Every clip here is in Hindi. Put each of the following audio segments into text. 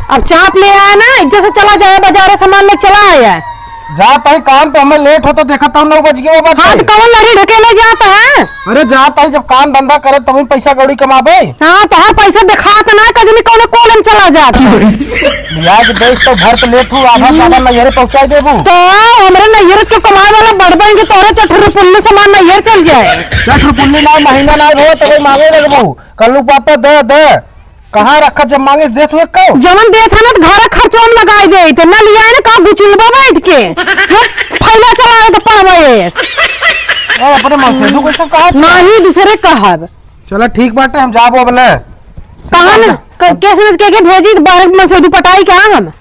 अब चाप ले आया ना, इज्जत से चला जाए, बाजार सामान ले चला आया। जाता है काम पे, हमें लेट होता देखा था 9 बज गए। हाँ तो कौन लड़ी ढकेले जाता है? अरे जाता है जब काम धंधा करे तभी पैसा कौड़ी कमाबे। हाँ तो हर पैसा दिखात ना कजनी कौन कोलम चला जाता। ब्याज देख तो भर तो लेत हूँ, आधा सामान नैहरे पहुँचा देबू। तो हमारे नैहर के कमाए वाला बड़बन के तोरे चठुर पुल्ली सामान नैहर चल जाए। चठुर पुल्ली ना महीना ना हो तो मांगे लगबू। कल्लू पापा दे कहाँ रखा जब मांगे दे तू एक जमन दे था ना घर खर्चों में लगाई गई तो न लिया है ना कहा गुचुलबा बैठ के फैला चला तो पड़वाए अपने मसेदू को सब कहा ना ही दूसरे कहा। चलो ठीक बात है, हम जाबो अब ना कहा ना कैसे के भेजी बारह मसेदू पटाई क्या हम।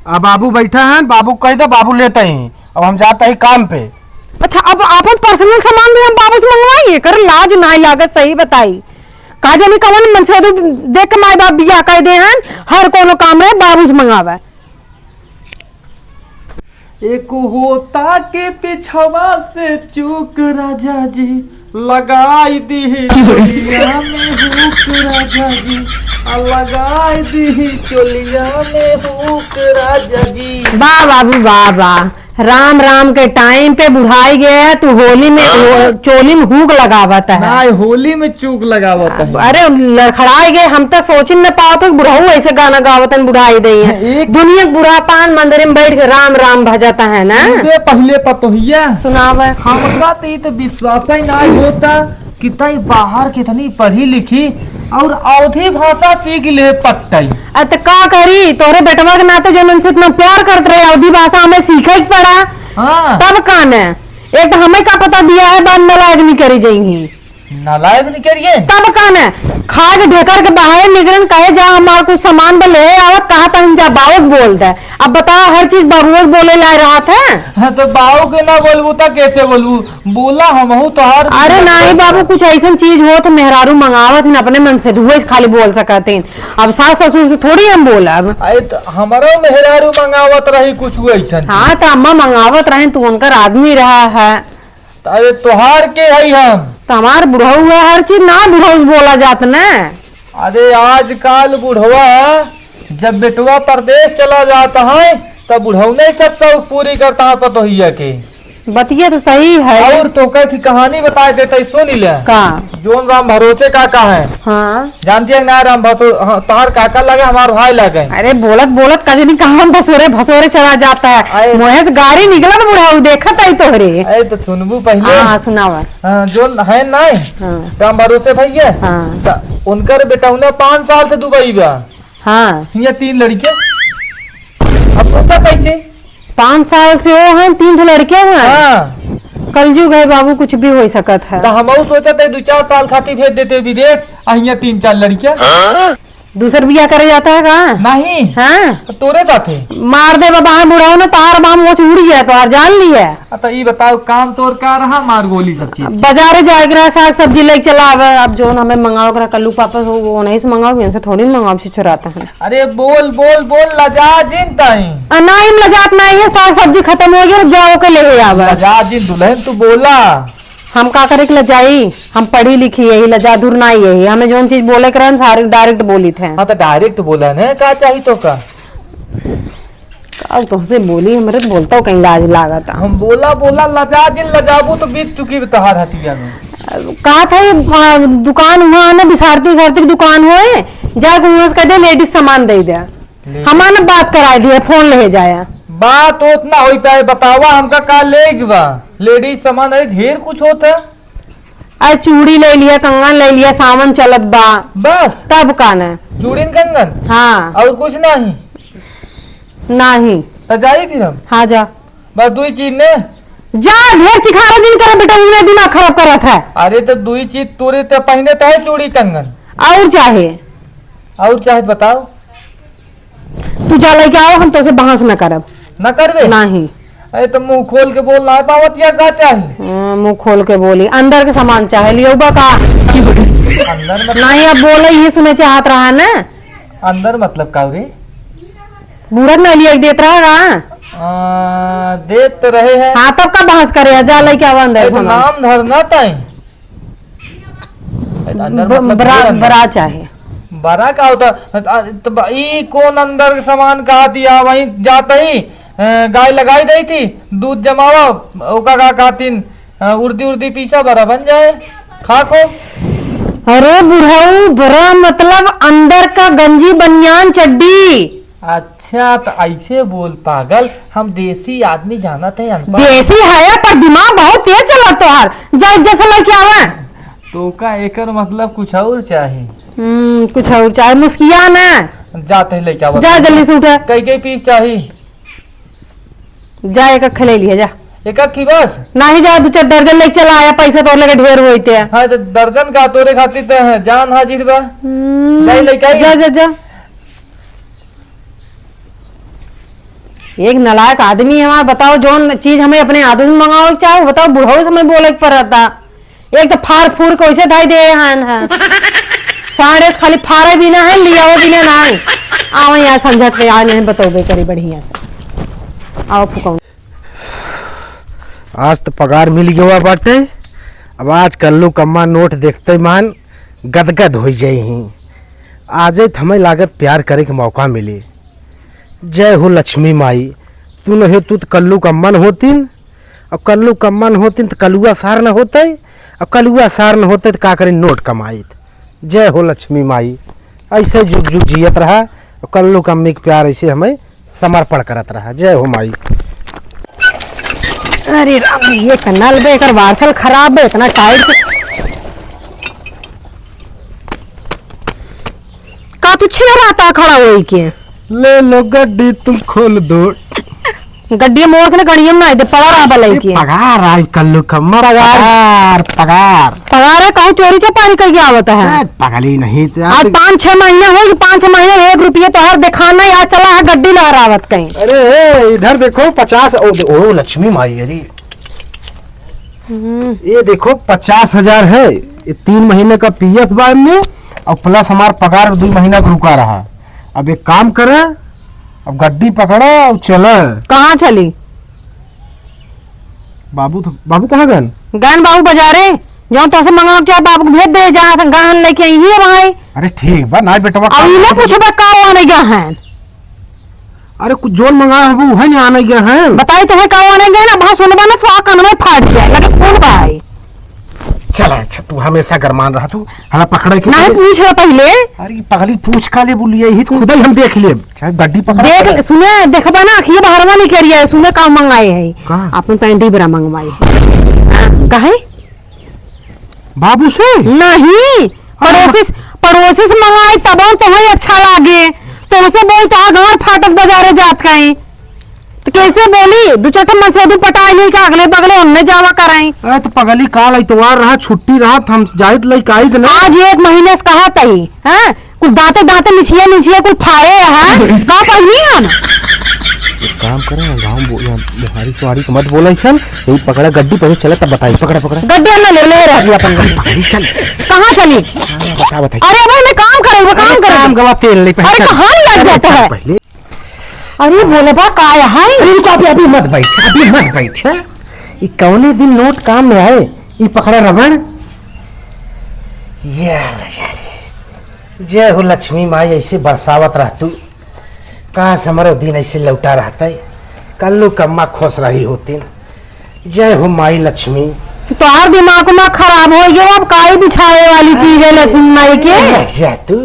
अब बाबू बैठा है, बाबू कह दे, बाबू लेते ही। अब हम जाता ही काम पे। अच्छा अब अपन पर्सनल सामान भी हम बाबू से मंगवाइए कर लाज ना लागत सही बताई काजे नहीं कवन मनसेदू देख के माई बाप बिया कह दे हैं हर कोनो काम रे बाबू से मंगावे। एक होता के पिछवा से चूक राजा जी लगाई दी चोलिया में हुक राजा जी लगाई दी चोलिया में हुक राजा जी। वाह बाबू वाह वाह, राम राम के टाइम पे बुढ़ाई गया तू होली में चोली में हुक लगावत है। ना होली में चूक लगावत है। अरे लड़खड़ाई गए, हम तो सोच न पाओ तो बुढ़ऊ ऐसे गाना गावतन बुढ़ाई दई है। दुनिया बुढ़ा पान मंदिर में बैठ के राम राम भजता है ना। पहले पतोहिया सुनावे हमरा तो विश्वास ही ना होता कितनी बाहर कितनी पढ़ी लिखी और अवधी भाषा सीख ले पट्टई। तो का करी तोरे बेटवा के नाते जो उनसे इतना प्यार करते रहे अवधी भाषा हमें सीखा ही पड़ा। हाँ। तब कान है एक तो हमें का पता दिया है बाद नालायक नहीं करी जाएंगी। नालायक नहीं करिए तब कान है खा के ढेकर के बाहर निकलन कहे जा हमारा कुछ सामान ले आवत कहा था हम जा बाबू बोलता है। अब बताओ हर चीज बाबू बोले ला रहा था। हाँ तो बाबू के ना बोलबू तो कैसे बोलबू बोला हम तो हर। अरे नहीं बाबू कुछ ऐसा चीज हो तो मेहरारू मंगावत है अपने मन से धुए खाली बोल सकते। अब सास ससुर से थोड़ी हम बोला। अरे तो हमारो मेहरारू मंगावत रही कुछ ऐसा। हाँ तो अम्मा मंगावत रहे तू उनका आदमी रहा है। अरे तोहार के है हम तो हमार बुढ़ऊ है हर चीज ना बुढ़ऊ बोला जाता ना। अरे आजकल बुढ़वा जब बेटवा परदेश चला जाता है तब बुढ़ऊ ने सब शौक पूरी करता है पतोहिया के। बतिया तो सही है। और तो की कहानी बता देते सुन ले का जोन राम भरोसे काका है। हाँ जानती है ना राम तोहार काका लगे हमार भाई लगे। अरे बोलत बोलत कजनी कहा भसोरे भसोरे चला जाता है मोहे से गाड़ी निकलत बुढ़ाऊ देखत है तोहरे। अरे तो सुनबू पहले। हाँ सुनावा। जो है नहीं हाँ। राम भरोसे भैया। हाँ। उनकर बेटा उन्हें 5 साल से दुबई बा। हाँ ये 3 लड़के। अब सोचा कैसे 5 साल से वो हैं 3 लड़के हैं। हाँ। कलयुग है बाबू कुछ भी हो सकत है। तो हम सोचा थे 2-4 साल खातिर भेज देते विदेश अहिया 3-4 लड़कियां। दूसर बिया करे जाता है का नहीं। हाँ तो तोरे साथे मार दे बाबा बुढ़ाऊ ने तार बाम वो उड़ जाए तो यार जान लिया। तो ये बताओ काम तोर का रहा मार गोली सब चीज बाजारे जाएगा साग सब्जी लेके चला अब जो हमें मंगाओ करा कल्लू पापा वो नहीं से मंगाओ इनसे थोड़ी मंगाओ से चुराता है। अरे बोल बोल बोल लजा जिन ताई नहीं लजात नहीं है साग सब्जी खत्म हो गया जाओ के ले आवा लजा जिन दुल्हन तू बोला हम का करे लजाई हम पढ़ी लिखी यही लजा दूर ना यही हमें जो चीज बोले कर सारे डायरेक्ट बोली थे। हाँ तो डायरेक्ट बोला ना का चाहिए तो का तुमसे बोली हमारे बोलता कहीं लाज लागा था। हम बोला बोला लजा जिन लजाबू तो बीत चुकी तहार हथिया में कहा था दुकान हुआ ना बिसारती उसारती की दुकान हुए जाके वहां से कहते लेडीज सामान दे दिया हमारे बात करा दिया फोन ले जाया बात उतना हो पाए बतावा हमका का लेगा लेडीज सामान। अरे ढेर कुछ होता। अरे चूड़ी ले लिया कंगन ले लिया सावन चलत बा बस तब काना चूड़ीन कंगन। हाँ और कुछ नहीं नहीं तो जाइए फिर हम। हाँ जा बस 2 चीज ने जा ढेर चिखारा जिन करे बेटा उन्हें दिमाग खराब करत है। अरे तो 2 चीज तोरे तो पहने तो है चूड़ी कंगन और चाहे बताओ तू जा लेके आओ हम तो से बहस न करब न करबे नहीं। अरे तो मुंह खोल के बोल ना पावत या का चाहिए मुंह खोल के बोली अंदर के सामान चाहे लियो बा का अंदर मतलब नहीं अब बोले ये सुने चाहत रहा ना अंदर मतलब का रे बुरा न लिया देत रहा देख तो रहे हैं। हाँ तब का बहस करे जा लेके आओ अंदर तो नाम धरना ताई बरा चाहे बड़ा का होता तो ई कौन अंदर सामान कहा दिया वहीं जाते ही गाय लगाई दी थी दूध जमावा ओका का कहतीन उर्दी पीसा बड़ा बन जाए खा को। अरे बुढ़ऊ बड़ा मतलब अंदर का गंजी बनियान चड्डी। अच्छा तो ऐसे बोल पागल, हम देसी आदमी जाना थे अनपढ़। देसी है पर दिमाग बहुत तेज चला तोहार। जा जैसा लड़के आवे तो का एकर मतलब कुछ और चाहिए। कुछ और चाहे मुस्किया ना जाते लेके आवा। जा जल्दी से उठा। कई पीस चाहिए। जा एक खले लिए जा। एक की बस नहीं जा दो चार दर्जन लेके चला आया पैसा तो लगे ढेर होते हैं। हाँ तो दर्जन का तोरे खातिर तो है जान हाजिर बा। जाई लेके आई। जा जा जा। एक नालायक आदमी है हमारा। बताओ जो चीज हमें अपने आदमी में मंगाओ चाहो बताओ बुढ़ाओ समय बोले पर रहता। एक तो फाड़ फूर कैसे ढाई दे है साढ़े खाली फाड़े भी ना है लिया भी ना है। आओ यहाँ समझत में आज नहीं बतोबे करी बढ़िया से। आओ फुकाऊ। आज तो पगार मिल गया बाटे। अब आज कल्लू कम्मा नोट देखते मान गदगद हो जाही। आज हमें लागत प्यार करे के मौका मिले। जय हो लक्ष्मी माई। तू न हो तू तो कल्लू कम्मन होतीन और कल्लू कम्मन होतीन तो कलुआ सार न होते और कलुआ सार न होते तो का करे नोट कमाइत। जय हो लक्ष्मी माई। ऐसे जुग जुग जियत रहा और कल्लू कम्मी के प्यार ऐसे हमें समर्पण करत रहा। जय हो माई। अरे राम ये कन्नल बे कर वार्सल खराब है इतना टाइट का तू छे रहता खड़ा होई के। ले लो गड्डी तुम खोल दो। गड्डी मोर के गड़िया में दे पड़ा रहा बलाई के। पगार आई कल्लू कम्मा पगार पगार पगार है कहूँ चोरी चपारी करके आवत है। पगली नहीं आज 5-6 महीने हो 5 महीने 1 रुपये तो हर दिखाना याद चला है गड्डी लहरावत कहीं। अरे इधर देखो 50। ओ लक्ष्मी माई। अरे ये देखो 50,000 है। ये 3 महीने का पीएफ बाद में और प्लस हमारा पगार 2 महीना का रुका रहा। अब एक काम करे अब गड्डी पकड़ा और चले। कहाँ चली बाबू कहाँ गन गन बाबू बाजारे जो तो से मंगा चाहे बाबू को भेज दे जा गहन लेके आई है भाई। अरे ठीक बा ना बेटा अब इन्हें पूछबा का आने गया है। अरे कुछ जोन मंगाया है वो है नहीं आने गया है। बताई तुम्हें का आने गया ना बहुत सुनबा ना तो कान में फाट जाए लगे खून भाई। चला तू हमेशा गरमान रहा तू हमें पकड़े के नहीं पूछ रहा पहले। अरे पगली पूछ का ले बोलिए ही खुद ही हम देख ले चाहे गड्डी पकड़ देख सुने देखबा ना अखिए बाहर वाली करिए सुने का मंगाए है अपन पैंटी बरा मंगवाए है काहे बाबू से नहीं पड़ोसी से मंगाए तब तुम्हें अच्छा लागे तो उसे बोल तो घर फाटक बाजारे जात कहीं तो कैसे बोली 2-4 मनसोदी पटाई नहीं का अगले बगले उनने जावा कराई। अरे तो पगली काल इतवार रहा छुट्टी रहा हम जाहिद लई काई ना आज 1 महीने से कहा तही हैं कुछ दांते निचिया कुछ फाड़े हैं का पहली है ना। एक काम करे ना गांव बुहारी सवारी को मत बोला सन यही पकड़ा गड्डी पर चले तब बताई पकड़ा गड्डी ना ले रह गया अपन पकड़ी चल कहां चली बता। अरे भाई मैं काम गवा तेल नहीं अरे कहां लग जाता है पहले। अरे बोले बा का है अभी मत बैठ ये कौने दिन नोट काम में आए ये पकड़ा रबड़। जय हो लक्ष्मी माई। ऐसे बरसावत रह तू काश हमारे दिन ऐसे लौटा रहता है कल्लू कम्मा खुश रही होती। जय हो माई लक्ष्मी। तो हर दिमाग में खराब हो गया अब काई बिछाए वाली चीज है लक्ष्मी माई के। तू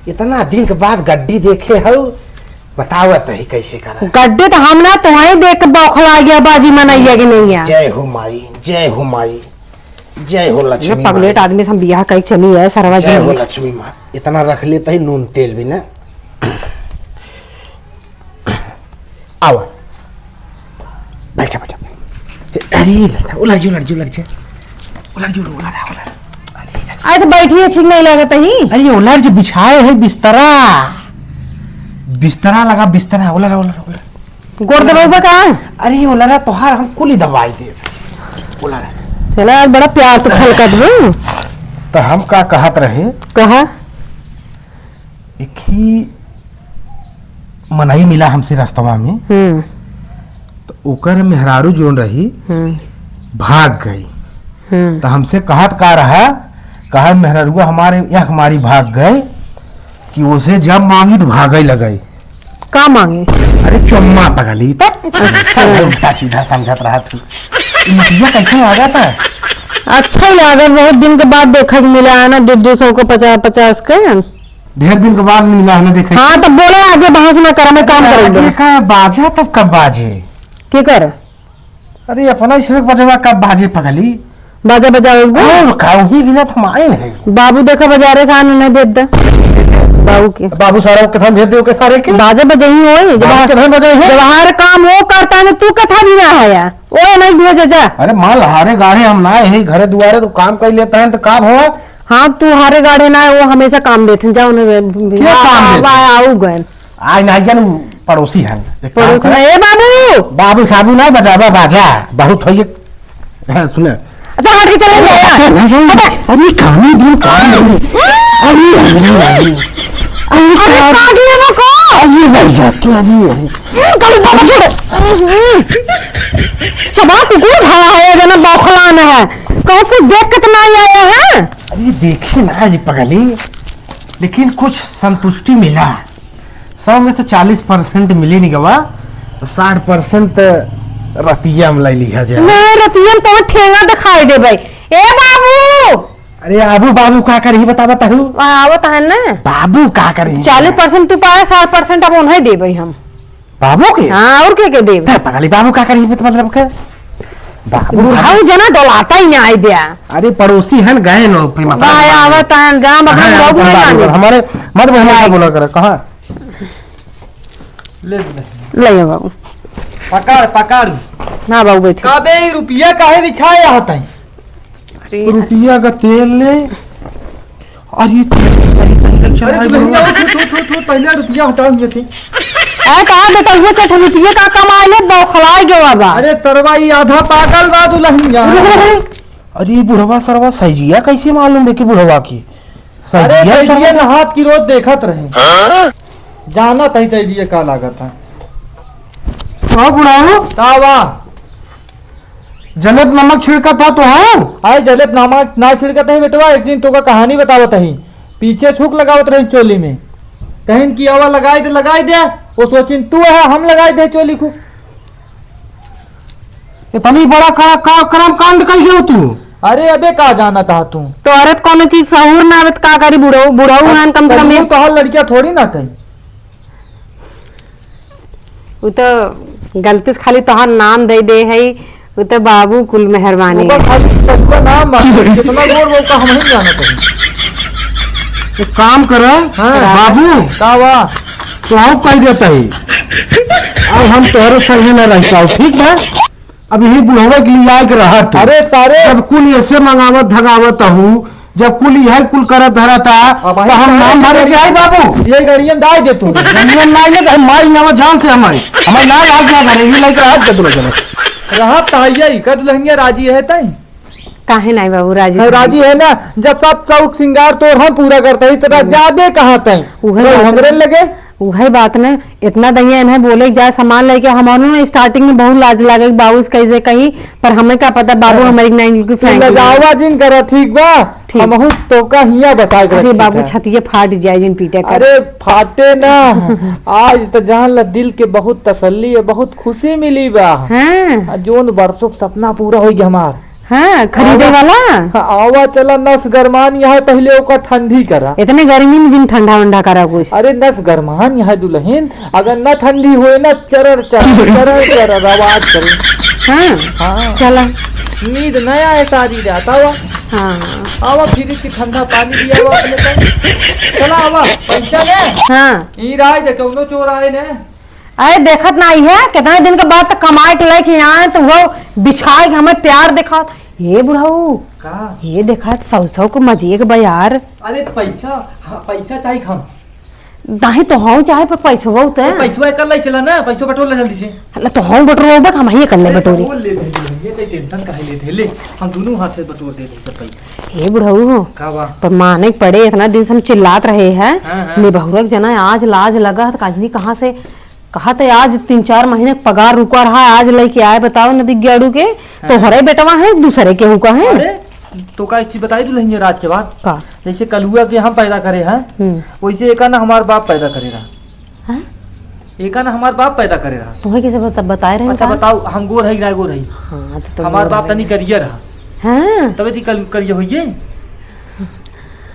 इतना दिन के बाद गड्डी देखे हो बतावत है कैसे करा गड्ढे तो हम ना तुम्हें देख के बौखला गया बाजी मनाइया कि नहीं है। जय हो माई जय हो माई जय हो लक्ष्मी। पगलेट आदमी से हम बियाह कहीं चली है सरवा जय हो लक्ष्मी माँ। इतना रख लेता ही नून तेल भी ना। आओ बैठा अरे उलझ अरे तो बैठिए ठीक नहीं लगा ही। अरे उलझ बिछाए है बिस्तरा लगा बिस्तरा उलझ गोड़ दबाई का। अरे उलझा तोहार हम कुली दवाई दे उलझ चला यार बड़ा प्यार तो छलका दू तो हम का कहत रहे कहा एक ही मनाई मिला हमसे रास्तवा में तो ओकर मेहरारू जोन रही भाग गई तो हमसे कहत का रहा कहा मेहरारुआ हमारे भाग गए कि उसे जब मांगी तो भागे लगे। का मांगे? अरे चुम्मा पगली उल्टा सीधा समझत रहा तू। नतिया कैसे आ गया था? अच्छा ही लागल, बहुत दिन के बाद देखा कि मिला है ना 200 को 50-50 का। ढेर दिन के बाद मिला है ना देखे। हाँ तो बोले आगे बहस ना करा, मैं काम करूंगा। का बाजा तब कब बाजे? क्या कर? अरे अपना इसमें बजवा कब बाजे पगली? बाजा बजाओगे? और काउही बिना थमाए नहीं। बाबू देखा बजारे से आने नहीं भेज दे बाबू के। बाबू सारा के भेज दे के सारे के बाजा बजाई हो जब हर काम वो करता है तू कथा भी ना है यार, वो नहीं भेजे जा। अरे माल हारे गाड़े हम ना यही घरे दुआरे तो काम कर लेते हैं तो काम हो। हाँ तू हारे गाड़े ना वो हमेशा काम देते जाओ क्या काम देते? आऊ गए आज ना ज्ञान पड़ोसी हैं। पड़ोस में ए बाबू बाबू साबू ना बजावा बाजा बहुत होइए। सुने अच्छा हट के चले जाया। अरे खाने दिन काम अरे काट लिया वो को अजी भाई जाते अजी कल बाबा छोड़ चबा कुकुर भाया है जना बौखला न है कहो कुछ देख के तो नहीं आया है। अरे देखी ना जी पगली, लेकिन कुछ संतुष्टि मिला। 100 में से 40% मिली नहीं गवा, तो 60% रतिया में ले लिया जाए। मैं रतियन तो ठेंगा दिखाई दे भाई। ए बाबू अरे आबू बाबू का करी बता बताहू। आवत है ना बाबू का करी? 40% तू पाया 60% अब उन्हें दे भाई हम बाबू के। हाँ और के दे पगली बाबू का करी मतलब के बाबू बुढ़ाऊ जना डोलाता ही नहीं आई दिया। अरे पड़ोसी हैं गए नो भाई आवत है गांव अपना बाबू नहीं माने हमारे मत हमेशा बोला करे कहां ले बाबू पकड़ पकड़ ना बाबू बैठ काबे रुपया काहे बिछाया होता है? रुपया का तेल ले। अरे सही सही लक्षण अरे दुल्हनिया उठ पहले रुपया हटाओ मुझे थी। ए कहा बेटा ये 6 रुपये का कमाई ले बौखलाई गयो बाबा। अरे तरवाई आधा पागल बा दुल्हनिया। अरे बुढ़वा सरवा सैजिया कैसे मालूम है कि बुढ़वा की अरे सैजिया सैजिया ना हाथ की रोज देखत रहे जाना तही सैजिया का लागत है। तो बुढ़ाओ तावा जलेब नमक छिड़का था तो हाँ आए जलेब नमक ना छिड़कत है बेटवा। एक दिन तो का कहानी बतावत है, पीछे छूक लगावत रही चोली में, कहीं की हवा लगाई दे वो सोचिन तू है हम लगाई दे चोली खूब। इतनी बड़ा कर्म कांड कैसे हो तू? अरे अबे का जाना था तू तो औरत कोनो चीज सहूर ना आवत का करी बुढ़ऊ बुढ़ऊ हन कम से कम तो हर लड़कियां थोड़ी ना कहीं। वो तो गलती से खाली तोहार नाम दे दे है वो तो बाबू कुल मेहरबानी ऊपर खाली तबका नाम मांगे कितना जोर वो का हम नहीं जाना कहीं। एक काम करो बाबू तावा तो हम कह देता ही अब हम तोहरे संग न रहता हूँ ठीक है। अब यही बुढ़वा के लिए आके रहा तू। अरे सारे जब कुल ऐसे मंगावत धगावत हूँ, जब कुल यह कुल करत धरा था तो हम नाम भरे के आई बाबू ये गड़ियन दाई दे तू जमीन ना ले हमारी नाम जान से हमारी हमारी ना याद ना करे ये लेकर हाथ दे चलो रहा ताइया का दुल्हनिया राजी है तई काहे नहीं बाबू राजी राजी है ना। जब सब चौक सिंगार तो हम पूरा करते ही तेरा जाबे कहाँ तई हमरे लगे वही बात ने इतना दहिया इन्हें बोले जा सामान लेके हमारे स्टार्टिंग में बहुत लाज लगे बाबू कैसे कही पर हमें क्या पता बाबू हमारी जावा जिन करा ठीक बा हम तो का हिया बसाए अरे बाबू छतिये फाट जाए जिन पीटे कर। अरे फाटे ना आज तो जान ला दिल के बहुत तसल्ली है बहुत खुशी मिली बा। हाँ जोन बरसों सपना पूरा हो गया हमार। हाँ खरीदे वाला आवा चला नस गरमान यहाँ पहले ओका ठंडी करा इतने गर्मी में जिन ठंडा वंडा करा कुछ। अरे नस गरमान यहाँ दुल्हन अगर न ठंडी हुए ना चरर चरर चरर चरर आवाज करे। हाँ चला नींद नया है सारी रात आवा हाँ आवा फिर की ठंडा पानी दिया आवा अपने पास चला आवा पैसा ने हाँ ई राय दे कौनो चोर आए ने। अरे देखत नहीं है कितने दिन के बाद कमाए के लेके यहाँ तो वो बिछाए हमें प्यार देखा ये बुढ़ाऊ का ये देखा 100 को मजिए के बाजार। अरे पैसा पैसा चाहिए हम नहीं तो हम चाहे पर पैसा बहुत है पैसा कर ले चला ना पैसा बटोर ले जल्दी से। अल्लाह तो हम बटोर बक हम ही करने बटोरी ले ये तो टेंशन काहे लेते ले हम दोनों हाथ से बटोर दे दे पैसा। हे बुढ़ाऊ का बा पर माने पड़े इतना दिन से हम चिल्लात रहे हैं हाँ। निबहुरक जना आज लाज लगा तो काजनी कहाँ से कहा तो आज 3-4 महीने पगार रुका रहा आज लेके आए बताओ नदी गेड़ू के तो हरे बेटवा है दूसरे के हुआ है। अरे तो का एक चीज बताई दुल्हनिया रात के बाद, का जैसे कलुआ के हम पैदा करे हैं वैसे एक ना हमार बाप पैदा करे रहा। हाँ? एक ना हमार बाप पैदा करे रहा। तुम्हें कैसे बताए रहे अच्छा का? बताओ, हम गोर है गोर है? हाँ, तो हमार बाप तनी करियर रहा, हाँ। तबे थी करियर होइए।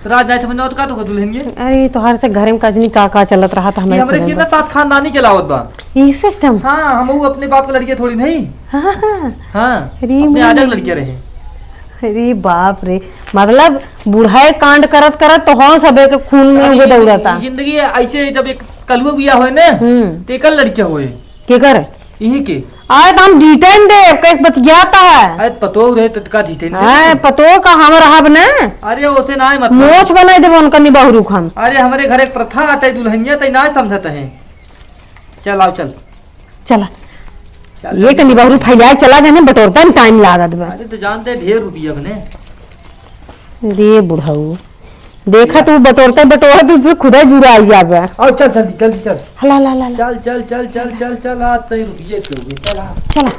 तो राज नहीं समझना तो का तो दुल्हनिया। अरे तोहार से घरे में कजनी का चलत रहा था ये हमरे हमारे कितना साथ खानदानी चलावत बा। ये सिस्टम। हाँ, हम अपने बाप के लड़के थोड़ी नहीं। हाँ हाँ। हाँ, अरे अपने मैं- आदर लड़के रहे। अरे बाप रे, मतलब बूढ़ाए कांड करत करत तो हाँ सबे के खून में उगे दौड़ता। जिंदगी ऐसे जब एक कलुआ बिया होए ने ते कल लड़के होए के कर यही के आए तो हम डिटेन दे कैसे बतियाता है। अरे पतो रहे तो का जीते ने। हाँ पतो का हम रहब ने अरे ओसे ना मत। मोच बनाई देबो उनका निबाहु हम। अरे हमारे घर एक प्रथा आते दुल्हनिया तई ना समझत है। चल आओ चल चला चल। ये के निबाहु फैलाए चला जाने बटोरता में टाइम लागत बा। अरे तो जानते हैं ढेर रुपया बने। रे बुढ़ऊ देखा तू बटोरते बटोरते तू खुदा जुड़ा जाबे। आओ चल जल्दी जल्दी चल। हला ला ला ला। चल चल चल चल चल चल आज तई रुपये के चल। चला